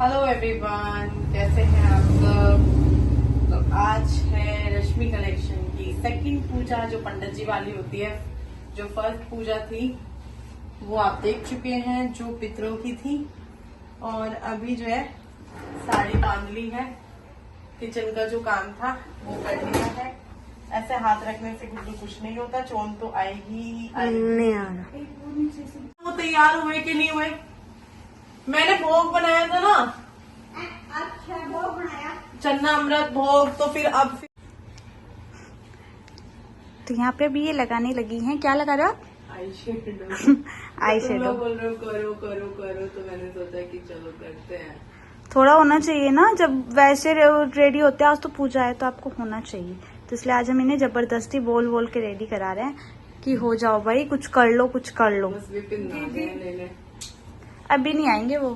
Hello everyone, कैसे हैं आप सब। तो आज है रश्मि कलेक्शन की सेकंड पूजा, जो पंडित जी वाली होती है। जो फर्स्ट पूजा थी वो आप देख चुके हैं, जो पितरों की थी। और अभी जो है साड़ी बांध ली है, किचन का जो काम था वो कर लिया है। ऐसे हाथ रखने से कुछ नहीं होता, चोन तो आएगी ही नहीं आ रहा। वो तैयार हुए कि नहीं हुए? मैंने भोग बनाया था ना। अच्छा, भोग बनाया। चन्ना अमृत भोग। तो फिर अब तो यहाँ पे भी ये लगाने लगी हैं। क्या लगा रहे हो आप? Eye shadow. आई तुम शेडो। लोग बोल रहे हो करो करो करो, तो मैंने सोचा कि चलो करते हैं। थोड़ा होना चाहिए ना, जब वैसे रेडी होते हैं। आज तो पूजा है तो आपको होना चाहिए, तो इसलिए आज हम इन्हें जबरदस्ती बोल बोल के रेडी करा रहे हैं कि हो जाओ भाई, कुछ कर लो कुछ कर लो। बस विपिन ना आए लेने। अभी नहीं आएंगे वो,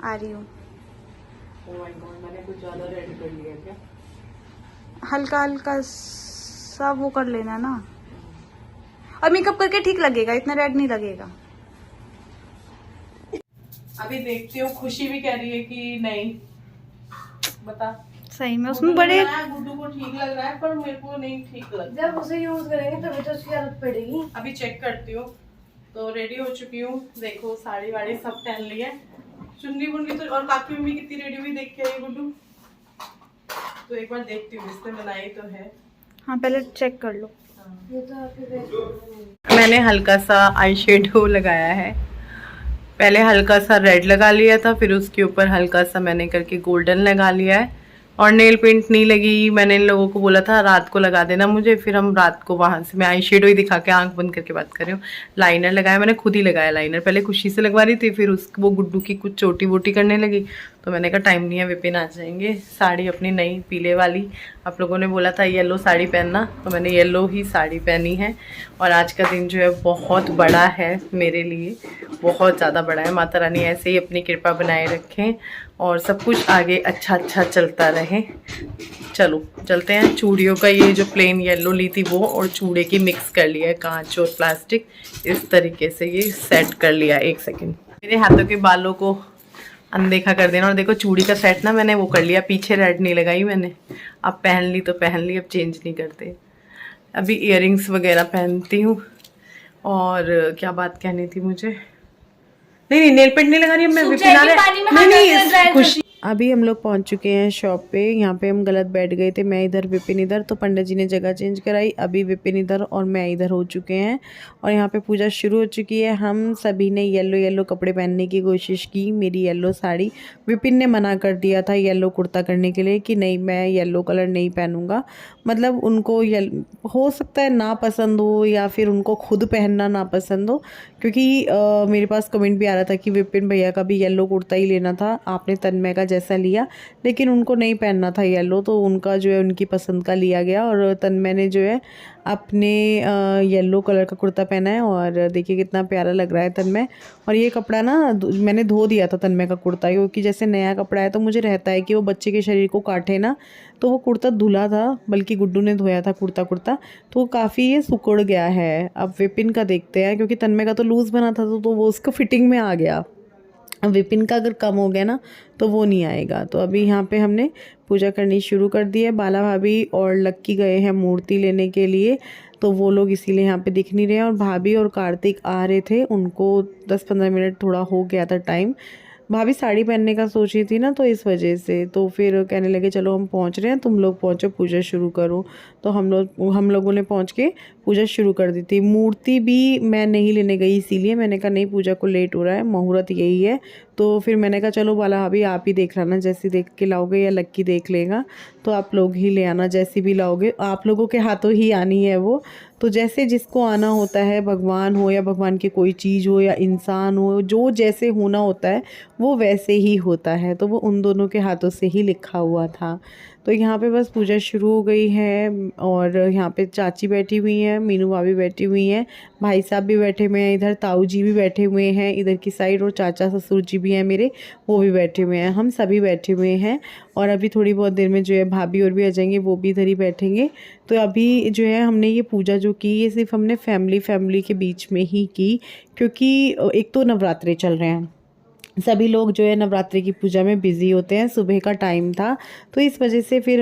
आ रही हूँ। ओह माय गॉड, मैंने कुछ ज्यादा रेडी कर लिया क्या? हल्का हल्का सब वो कर लेना ना, और मेकअप करके ठीक लगेगा, इतना रेड नहीं लगेगा। अभी देखती हूँ, खुशी भी कह रही है कि नहीं। बता। सही में उसमें बड़े गुड्डू को ठीक लग रहा है, पर मेरे को नहीं ठीक लग रहा। जब उसे यूज करेंगे तभी तो उसकी आदत पड़ेगी। अभी चेक करती हूँ। तो रेडी हो चुकी हूँ, देखो साड़ी वाड़ी सब पहन ली है, चुन्नी बुन्नी तो। और काकी मम्मी कितनी रेडी हुई देख के आई गुड्डू। तो एक बार देखती हूँ, इसने बनाई तो है। हाँ, पहले चेक कर लो। ये तो आपके बेस्ट। मैंने हल्का सा आई शेडो लगाया है। पहले हल्का सा रेड लगा लिया था, फिर उसके ऊपर हल्का सा मैंने करके गोल्डन लगा लिया है। और नेल पेंट नहीं लगी। मैंने इन लोगों को बोला था रात को लगा देना मुझे, फिर हम रात को वहां से, मैं आई शेडो ही दिखा के आंख बंद करके बात कर रही हूँ। लाइनर लगाया, मैंने खुद ही लगाया लाइनर। पहले खुशी से लगवा रही थी, फिर वो गुड्डू की कुछ चोटी वोटी करने लगी। तो मैंने कहा टाइम नहीं है, विपिन आ जाएंगे। साड़ी अपनी नई पीले वाली, आप लोगों ने बोला था येलो साड़ी पहनना, तो मैंने येलो ही साड़ी पहनी है। और आज का दिन जो है बहुत बड़ा है मेरे लिए, बहुत ज़्यादा बड़ा है। माता रानी ऐसे ही अपनी कृपा बनाए रखें और सब कुछ आगे अच्छा अच्छा चलता रहे। चलो चलते हैं। चूड़ियों का ये जो प्लेन येलो ली थी वो, और चूड़े की मिक्स कर लिया है, कांच और प्लास्टिक इस तरीके से ये सेट कर लिया। एक सेकंड, मेरे हाथों के बालों को अनदेखा कर देना। और देखो चूड़ी का सेट ना मैंने वो कर लिया, पीछे रेड नहीं लगाई मैंने। अब पहन ली तो पहन ली, अब चेंज नहीं करते। अभी इयररिंग्स वगैरह पहनती हूँ। और क्या बात कहनी थी मुझे, नहीं नेल पेंट नहीं लगा रही, अब मैं विपिन आ रहा है। नहीं खुशी। अभी हम लोग पहुंच चुके हैं शॉप पे। यहाँ पे हम गलत बैठ गए थे, मैं इधर विपिन इधर, तो पंडित जी ने जगह चेंज कराई। अभी विपिन इधर और मैं इधर हो चुके हैं, और यहाँ पे पूजा शुरू हो चुकी है। हम सभी ने येलो येलो कपड़े पहनने की कोशिश की। मेरी येलो साड़ी, विपिन ने मना कर दिया था येलो कुर्ता करने के लिए कि नहीं मैं येलो कलर नहीं पहनूंगा। मतलब उनको हो सकता है ना पसंद हो, या फिर उनको खुद पहनना ना पसंद हो, क्योंकि मेरे पास कमेंट भी आ रहा था कि विपिन भैया का भी येलो कुर्ता ही लेना था, आपने तन्मय का जैसा लिया, लेकिन उनको नहीं पहनना था येलो, तो उनका जो है उनकी पसंद का लिया गया। और तन्मय ने जो है अपने येलो कलर का कुर्ता पहना है, और देखिए कितना प्यारा लग रहा है तन्मय। और ये कपड़ा ना मैंने धो दिया था तन्मय का कुर्ता, क्योंकि जैसे नया कपड़ा है तो मुझे रहता है कि वो बच्चे के शरीर को काटे ना, तो वो कुर्ता धुला था, बल्कि गुड्डू ने धोया था कुर्ता, तो वो काफ़ी ये सिकुड़ गया है। अब विपिन का देखते हैं, क्योंकि तन्मय का तो लूज़ बना था तो वो उसको फिटिंग में आ गया। अब विपिन का अगर कम हो गया ना तो वो नहीं आएगा। तो अभी यहाँ पे हमने पूजा करनी शुरू कर दी है। बाला भाभी और लक्की गए हैं मूर्ति लेने के लिए, तो वो लोग इसीलिए यहाँ पे दिख नहीं रहे हैं। और भाभी और कार्तिक आ रहे थे, उनको 10-15 मिनट थोड़ा हो गया था टाइम। भाभी साड़ी पहनने का सोच रही थी ना, तो इस वजह से तो फिर कहने लगे चलो हम पहुँच रहे हैं, तुम लोग पहुँचो पूजा शुरू करो। तो हम लोगों ने पहुँच के पूजा शुरू कर दी थी। मूर्ति भी मैं नहीं लेने गई, इसीलिए मैंने कहा नहीं पूजा को लेट हो रहा है, मुहूर्त यही है। तो फिर मैंने कहा चलो बाला भाभी आप ही देख लाना, जैसी देख के लाओगे, या लक्की देख लेगा, तो आप लोग ही ले आना, जैसी भी लाओगे आप लोगों के हाथों ही आनी है वो। तो जैसे जिसको आना होता है, भगवान हो या भगवान की कोई चीज़ हो या इंसान हो, जो जैसे होना होता है वो वैसे ही होता है, तो वो उन दोनों के हाथों से ही लिखा हुआ था। तो यहाँ पे बस पूजा शुरू हो गई है, और यहाँ पे चाची बैठी हुई हैं, मीनू भाभी बैठी हुई हैं, भाई साहब भी बैठे हुए हैं, इधर ताऊ जी भी बैठे हुए हैं इधर की साइड, और चाचा ससुर जी भी हैं मेरे, वो भी बैठे हुए हैं, हम सभी बैठे हुए हैं। और अभी थोड़ी बहुत देर में जो है भाभी और भी आ जाएंगे, वो भी इधर ही बैठेंगे। तो अभी जो है हमने ये पूजा जो की, ये सिर्फ हमने फैमिली के बीच में ही की, क्योंकि एक तो नवरात्रे चल रहे हैं, सभी लोग जो है नवरात्रि की पूजा में बिज़ी होते हैं। सुबह का टाइम था तो इस वजह से फिर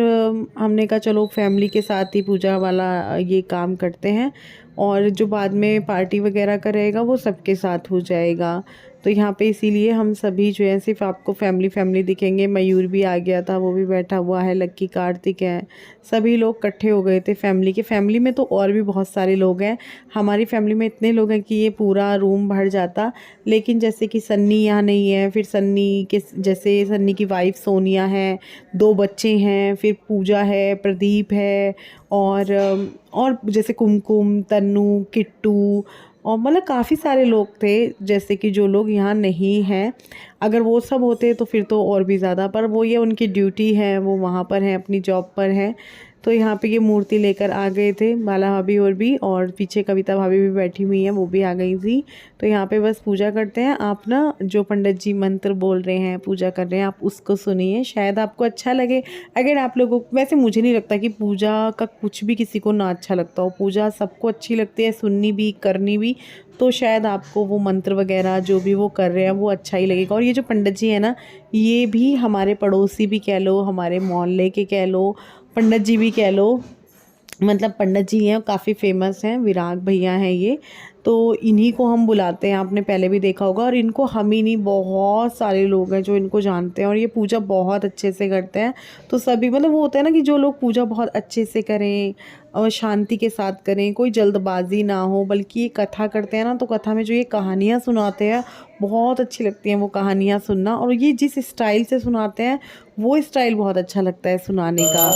हमने कहा चलो फैमिली के साथ ही पूजा वाला ये काम करते हैं, और जो बाद में पार्टी वगैरह का रहेगा वो सबके साथ हो जाएगा। तो यहाँ पे इसीलिए हम सभी जो है सिर्फ आपको फैमिली दिखेंगे। मयूर भी आ गया था, वो भी बैठा हुआ है, लक्की, कार्तिक हैं, सभी लोग इकट्ठे हो गए थे फैमिली के। फैमिली में तो और भी बहुत सारे लोग हैं, हमारी फैमिली में इतने लोग हैं कि ये पूरा रूम भर जाता। लेकिन जैसे कि सन्नी यहाँ नहीं है, फिर सन्नी के जैसे सन्नी की वाइफ सोनिया है, 2 बच्चे हैं, फिर पूजा है, प्रदीप है, और जैसे कुमकुम, तन्नू, किट्टू, और मतलब काफ़ी सारे लोग थे जैसे कि जो लोग यहाँ नहीं हैं। अगर वो सब होते तो फिर तो और भी ज़्यादा, पर वो ये उनकी ड्यूटी है, वो वहाँ पर हैं, अपनी जॉब पर हैं। तो यहाँ पे ये मूर्ति लेकर आ गए थे बाला भाभी और पीछे कविता भाभी भी बैठी हुई हैं, वो भी आ गई थी। तो यहाँ पे बस पूजा करते हैं। आप ना जो पंडित जी मंत्र बोल रहे हैं, पूजा कर रहे हैं, आप उसको सुनिए, शायद आपको अच्छा लगे। अगर आप लोगों को, वैसे मुझे नहीं लगता कि पूजा का कुछ भी किसी को ना अच्छा लगता हो, पूजा सबको अच्छी लगती है, सुननी भी, करनी भी। तो शायद आपको वो मंत्र वगैरह जो भी वो कर रहे हैं वो अच्छा ही लगेगा। और ये जो पंडित जी है ना, ये भी हमारे पड़ोसी भी कह लो, हमारे मोहल्ले के कह लो, पंडित जी भी कह लो, मतलब पंडित जी हैं, काफ़ी फेमस हैं, विराग भैया हैं ये। तो इन्हीं को हम बुलाते हैं, आपने पहले भी देखा होगा। और इनको हम ही नहीं, बहुत सारे लोग हैं जो इनको जानते हैं, और ये पूजा बहुत अच्छे से करते हैं। तो सभी, मतलब वो होता है ना कि जो लोग पूजा बहुत अच्छे से करें और शांति के साथ करें, कोई जल्दबाजी ना हो, बल्कि ये कथा करते हैं ना, तो कथा में जो ये कहानियाँ सुनाते हैं बहुत अच्छी लगती हैं वो कहानियाँ सुनना। और ये जिस स्टाइल से सुनाते हैं वो स्टाइल बहुत अच्छा लगता है सुनाने का।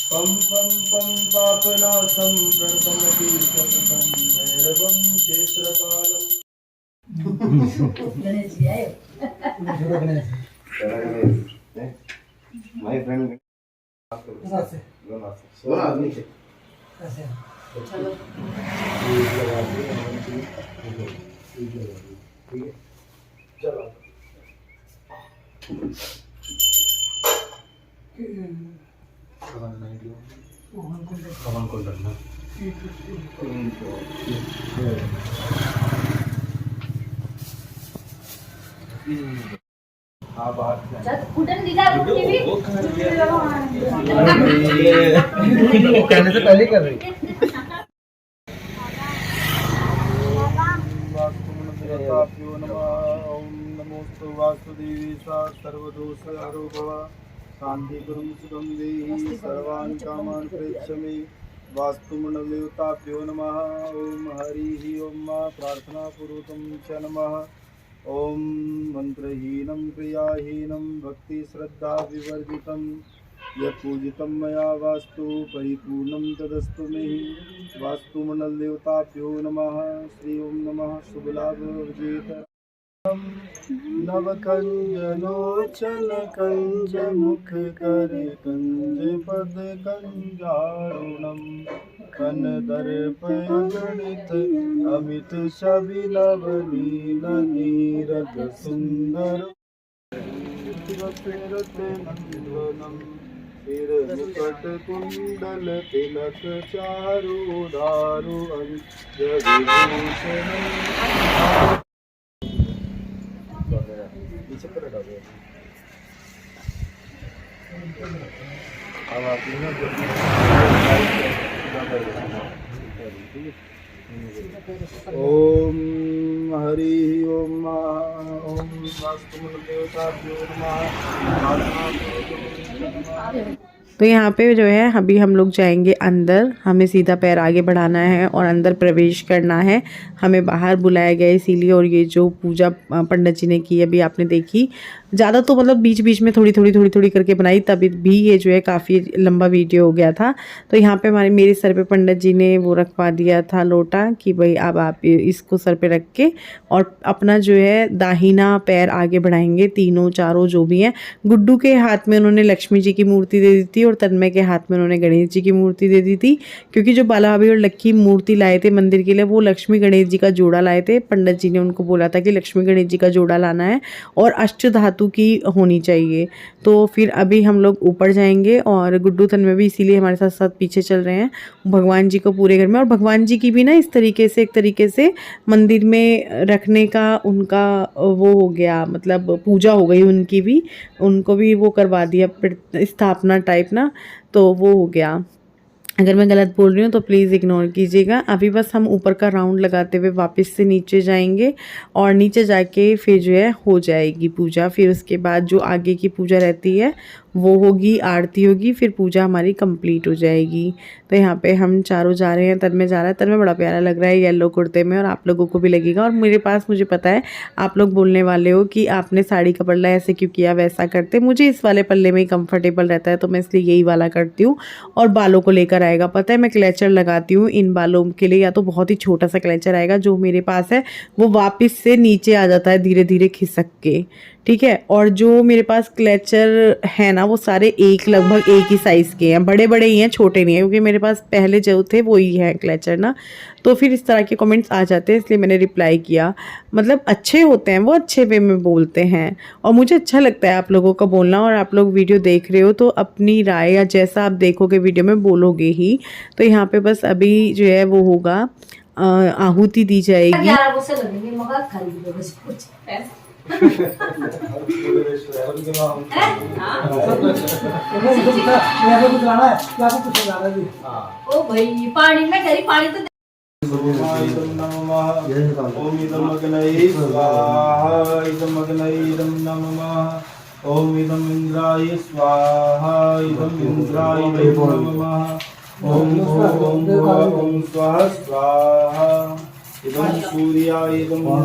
पम पम पम पापनाशम प्रपमति सततं भैरवं क्षेत्रपालम्। माय फ्रेंड पवन को डरना हाँ बात कहने से पहले कर रही ओम नमोस्तु वासुदेवी सा सर्वदोष हरो भव शांति गुरुं सुखं देहि सर्वान् कामान् प्रेक्षमे वास्तुमण्डलदेवताभ्यो नमः। ओम हरिः ओम प्रार्थना पूर्वकं च नमः। ओम मंत्रहीनं क्रियाहीनं भक्ति श्रद्धा विवर्जितं यत्पूजितं मया वास्तु परिपूर्णं तदस्तु मे। वास्तुमण्डलदेवताभ्यो नमः। श्री ओम नमः। शुभलाभ विजेत नवकंजलोचन कंज मुख कर कंज पद कंजारुणम कन दर्प गणित अमित छवि नवनील नीरज सुंदर नंदनम सिर मुकुट कुंडल तिलक चारु दारु अंजविभूषण अब आप ओम हरि ओम ओम वास्तुमण्डलदेवताभ्यो नमः। तो यहाँ पे जो है अभी हम लोग जाएंगे अंदर, हमें सीधा पैर आगे बढ़ाना है और अंदर प्रवेश करना है। हमें बाहर बुलाया गया इसीलिए। और ये जो पूजा पंडित जी ने की अभी आपने देखी, ज़्यादा तो मतलब बीच बीच में थोड़ी थोड़ी करके बनाई, तभी भी ये जो है काफ़ी लंबा वीडियो हो गया था। तो यहाँ पे मेरे सर पे पंडित जी ने वो रखवा दिया था लोटा कि भाई अब आप इसको सर पे रख के और अपना जो है दाहिना पैर आगे बढ़ाएंगे, तीनों चारों जो भी हैं। गुड्डू के हाथ में उन्होंने लक्ष्मी जी की मूर्ति दे दी थी और तन्मय के हाथ में उन्होंने गणेश जी की मूर्ति दे दी थी, क्योंकि जो बाला भाभी और लक्की मूर्ति लाए थे मंदिर के लिए वो लक्ष्मी गणेश जी का जोड़ा लाए थे। पंडित जी ने उनको बोला था कि लक्ष्मी गणेश जी का जोड़ा लाना है और अष्ट धातु धातु की होनी चाहिए। तो फिर अभी हम लोग ऊपर जाएंगे और गुड्डू तन्मय भी इसीलिए हमारे साथ साथ पीछे चल रहे हैं भगवान जी को पूरे घर में। और भगवान जी की भी ना इस तरीके से एक तरीके से मंदिर में रखने का उनका वो हो गया, मतलब पूजा हो गई उनकी भी, उनको भी वो करवा दिया स्थापना टाइप ना, तो वो हो गया। अगर मैं गलत बोल रही हूँ तो प्लीज़ इग्नोर कीजिएगा। अभी बस हम ऊपर का राउंड लगाते हुए वापस से नीचे जाएंगे और नीचे जाके फिर जो है हो जाएगी पूजा। फिर उसके बाद जो आगे की पूजा रहती है वो होगी, आरती होगी, फिर पूजा हमारी कंप्लीट हो जाएगी। तो यहाँ पे हम चारों जा रहे हैं, तन्मय जा रहा है। तन्मय बड़ा प्यारा लग रहा है येलो कुर्ते में, और आप लोगों को भी लगेगा। और मेरे पास, मुझे पता है आप लोग बोलने वाले हो कि आपने साड़ी का पल्ला ऐसे क्यों किया, वैसा करते। मुझे इस वाले पल्ले में ही कंफर्टेबल रहता है तो मैं इसलिए यही वाला करती हूँ। और बालों को लेकर आएगा, पता है मैं क्लेचर लगाती हूँ इन बालों के लिए, या तो बहुत ही छोटा सा क्लेचर आएगा जो मेरे पास है, वो वापस से नीचे आ जाता है धीरे धीरे खिसक के, ठीक है। और जो मेरे पास क्लेचर है ना वो सारे लगभग एक ही साइज़ के हैं, बड़े बड़े ही हैं, छोटे नहीं हैं, क्योंकि मेरे पास पहले जो थे वो ही हैं क्लेचर ना। तो फिर इस तरह के कमेंट्स आ जाते हैं, इसलिए मैंने रिप्लाई किया। मतलब अच्छे होते हैं वो, अच्छे वे में बोलते हैं और मुझे अच्छा लगता है आप लोगों का बोलना। और आप लोग वीडियो देख रहे हो तो अपनी राय या जैसा आप देखोगे वीडियो में बोलोगे ही। तो यहाँ पे बस अभी जो है वो होगा, आहुति दी जाएगी। ओ भाई पानी में करी पानी तो ओम इदम अग्नये स्वाहा इदम अग्नये इदम नमः। ओम इदम इंद्राय स्वाहा इदम इंद्राय नमः। ओम ओम स्वाहा स्वाहा इदम सूर्याय इदम नमः।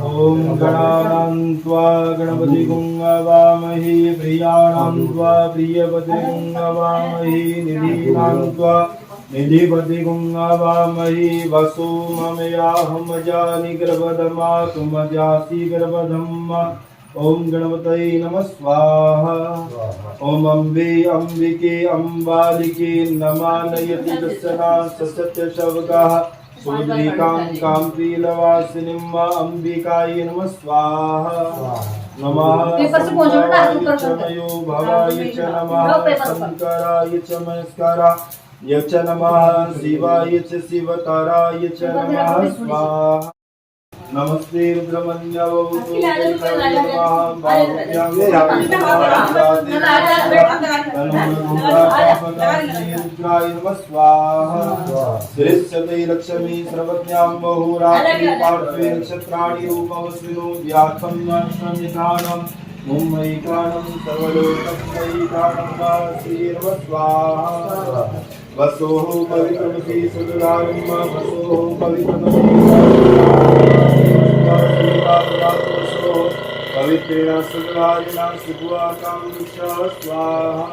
ओम गणानां त्वा गणपतिगुं हवामहे प्रियाणां त्वा प्रियपतिगुं हवामहे निधीनां त्वा निधिपतिगुं हवामहे वसो ममयाहं जानि गर्भधमा तुमजासि गर्भधम्। ओम गणपतये नमः स्वाहा। ओम अम्बे अम्बिके अम्बालिके नमानयति दर्शना सत्य शवकाः सुद्रीकां काम्पीलवासिनीं अम्बिकायै नमः स्वाहा। नमः शंकराय भवाय च नमः शंकराय च मस्कराय च नमः शिवाय च शिवतराय च नमः स्वाहा। नमस्ते रुद्रमन्यवो रुद्राय नमः स्वाहा। श्रेष्ठते लक्ष्मी सर्वज्ञां बहुरात्रि पार्श्वे नक्षत्राणि रूपमस्मिनो व्याख्यं निधानं मुम्बैकानं सर्वलोकमयिकानं श्रीर्व स्वाहा। वसोः पवित्रमसि सुदुरारम्भ वसोः पवित्रमसि पवित्रेण सुदुरारिणा सुभुवाकां स्वाहा।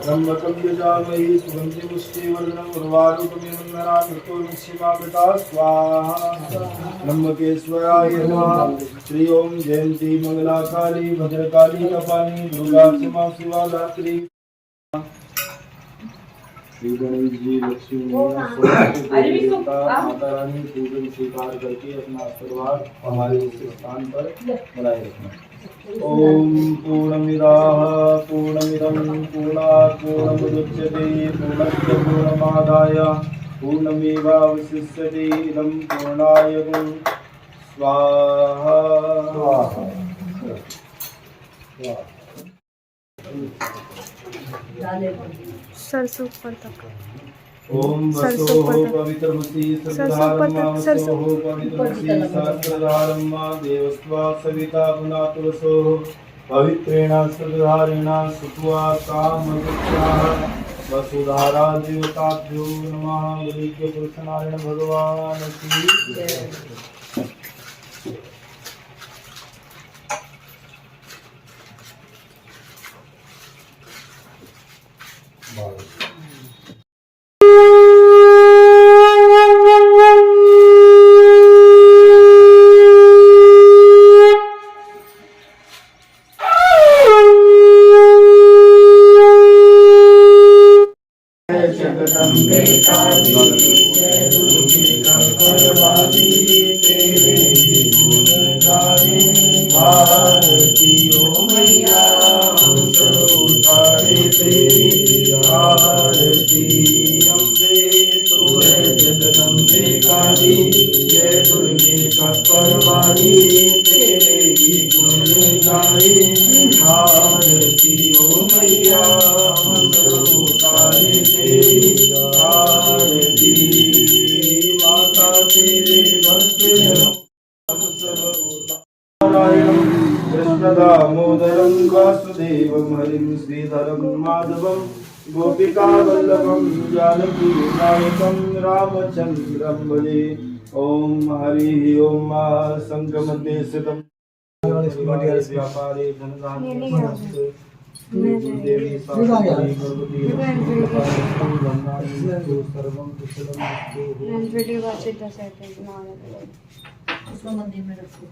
त्र्यम्बकं यजामहे सुगन्धिं पुष्टिवर्धनम् उर्वारुकमिव नरामृतोर्मुक्षिमामृता स्वाहा। त्र्यम्बकेश्वराय नमः। श्री ओम जयंती मंगला काली भद्रकाली कपालिनी दुर्गा क्षमा शिवा धात्री। श्री गणेश जी लक्ष्मी माता रानी पूजन स्वीकार करके अपना आशीर्वाद हमारे इस स्थान पर बनाए रखना। ओम पूर्णमिदाः पूर्णमिदं पूर्णात् पूर्णमुदच्यते पूर्णस्य पूर्णमादाय पूर्णमेवावशिष्यते इदं पूर्णाय स्वाहा। सरसों ऊपर तक। ओम वसोः पवित्रमसि सद्धारम्मा पवित्रमसि सहस्रधारम्मा देवस्त्वा सविता पुनातु वसोः पवित्रेण सद्धारेण सुत्वा कामवृक्षाः वसुधारा देवताभ्यो नमः। वैद्य पुरुषनारायण भगवान की जय। आरती ओ मैया हम सब उतारे तेरी आरती। अम्बे तू है जगदम्बे काली, जय दुर्गे कपरवाली, तेरे ही गुण गाए। आरती ओ मैया हम सब उतारे तेरी आरती। माता तेरे भक्त हम सब नारायणं कृष्ण दामोदरं वासुदेवं हरिं श्रीधरं माधवं गोपिका वल्लभं जानकी नायकं रामचन्द्रं भजे। ओम हरि ओम संगमते स्थितं व्यापारे धनधान्यमस्तु देवी साक्षात् भगवती सर्वं कुशलमस्तु। उसको मंदिर में रखो।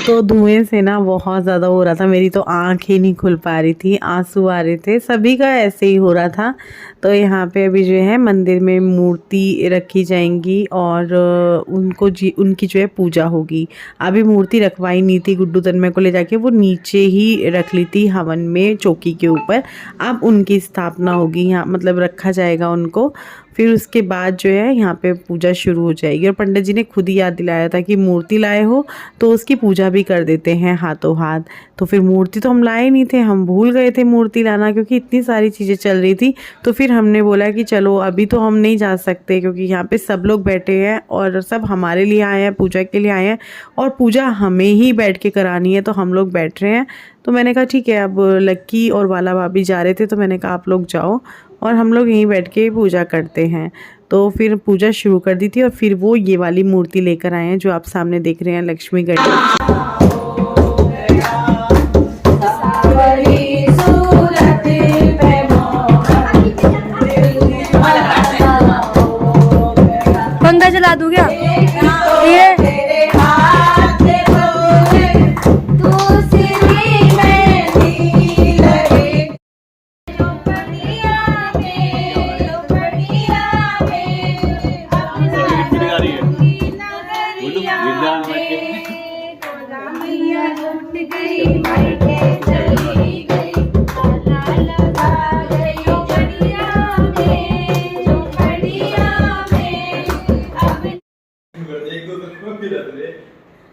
तो धुएं से ना बहुत ज़्यादा हो रहा था, मेरी तो आँख ही नहीं खुल पा रही थी, आंसू आ रहे थे, सभी का ऐसे ही हो रहा था। तो यहाँ पे अभी जो है मंदिर में मूर्ति रखी जाएंगी और उनकी जो है पूजा होगी। अभी मूर्ति रखवाई नहीं थी, गुड्डू तन्मय को ले जाके वो नीचे ही रख ली थी हवन में चौकी के ऊपर। अब उनकी स्थापना होगी यहाँ, मतलब रखा जाएगा उनको। फिर उसके बाद जो है यहाँ पे पूजा शुरू हो जाएगी। और पंडित जी ने खुद ही याद दिलाया था कि मूर्ति लाए हो तो उसकी पूजा भी कर देते हैं हाथों हाथ। तो फिर मूर्ति तो हम लाए नहीं थे, हम भूल गए थे मूर्ति लाना, क्योंकि इतनी सारी चीज़ें चल रही थी। तो फिर हमने बोला कि चलो अभी तो हम नहीं जा सकते, क्योंकि यहाँ पे सब लोग बैठे हैं और सब हमारे लिए आए हैं, पूजा के लिए आए हैं, और पूजा हमें ही बैठ के करानी है, तो हम लोग बैठ रहे हैं। तो मैंने कहा ठीक है, अब लक्की और वाला भाभी जा रहे थे तो मैंने कहा आप लोग जाओ और हम लोग यहीं बैठ के पूजा करते हैं। तो फिर पूजा शुरू कर दी थी और फिर वो ये वाली मूर्ति लेकर आए हैं जो आप सामने देख रहे हैं, लक्ष्मी गणेश। पंखा चला दूं क्या? ये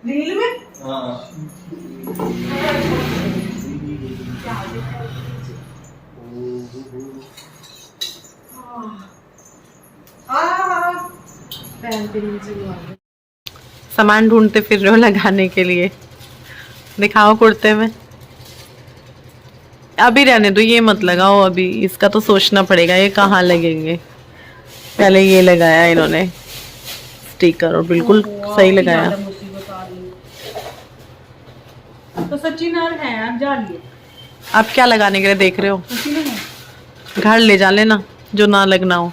रील में सामान ढूंढते फिर रहे हो लगाने के लिए। दिखाओ कुर्ते में। अभी रहने दो, ये मत लगाओ अभी, इसका तो सोचना पड़ेगा ये कहाँ लगेंगे। पहले ये लगाया इन्होंने स्टिकर और बिल्कुल सही लगाया। तो सचिन और है आप जा लिए। आप क्या लगाने के लिए देख रहे हो? घर ले जा लेना जो ना लगना हो।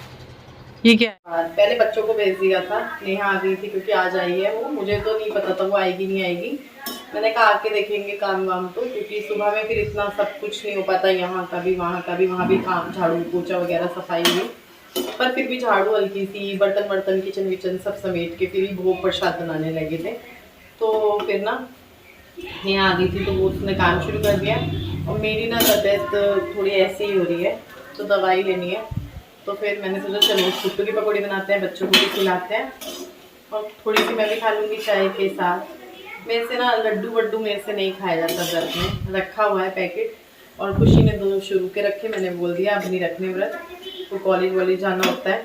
ये क्या है? पहले बच्चों को भेज दिया था, नेहा आ गई थी क्योंकि आज आई है वो, मुझे तो नहीं पता था वो आएगी नहीं आएगी। मैंने कहा आके देखेंगे काम वाम तो, क्योंकि सुबह में फिर इतना सब कुछ नहीं हो पाता, यहाँ का भी वहाँ का भी, वहाँ भी काम झाड़ू पोछा वगैरह सफाई हुई, पर फिर भी झाड़ू हल्की सी, बर्तन वर्तन किचन विचन सब समेट के फिर भोग प्रसाद बनाने लगे थे। तो फिर ना नेहा आ गई थी तो वो उसने काम शुरू कर दिया। और मेरी ना तबीयत थोड़ी ऐसी ही हो रही है तो दवाई लेनी है। तो फिर मैंने सोचा चलो कुट्टू की पकौड़ी बनाते हैं, बच्चों को भी खिलाते हैं और थोड़ी सी मैं भी खा लूँगी चाय के साथ। मेरे से ना लड्डू वड्डू मेरे से नहीं खाया जाता, व्रत में रखा हुआ है पैकेट, और खुशी ने 2 शुरू के रखे, मैंने बोल दिया अब नहीं रखने व्रत, तो कॉलेज वॉलेज जाना होता है,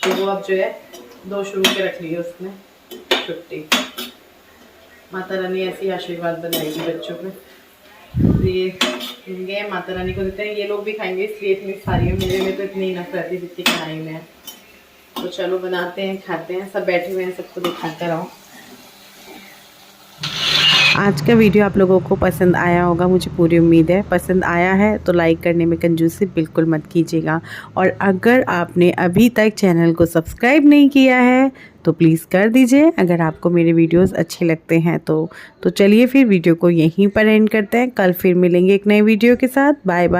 तो वो अब जो है 2 शुरू के रख लिए उसने छुट्टी। माता रानी ऐसी आशीर्वाद बनाएगी बच्चों पे। तो ये माता रानी को देते हैं, ये लोग भी खाएंगे इसलिए इतनी सारी है, मेरे में तो इतनी नफरत है जितनी कढ़ाई में है। तो चलो बनाते हैं खाते हैं, सब बैठे हुए हैं, सबको दिखाते रहो। आज का वीडियो आप लोगों को पसंद आया होगा, मुझे पूरी उम्मीद है। पसंद आया है तो लाइक करने में कंजूसी बिल्कुल मत कीजिएगा, और अगर आपने अभी तक चैनल को सब्सक्राइब नहीं किया है तो प्लीज़ कर दीजिए, अगर आपको मेरे वीडियोस अच्छे लगते हैं तो चलिए फिर वीडियो को यहीं पर एंड करते हैं। कल फिर मिलेंगे एक नए वीडियो के साथ। Bye bye.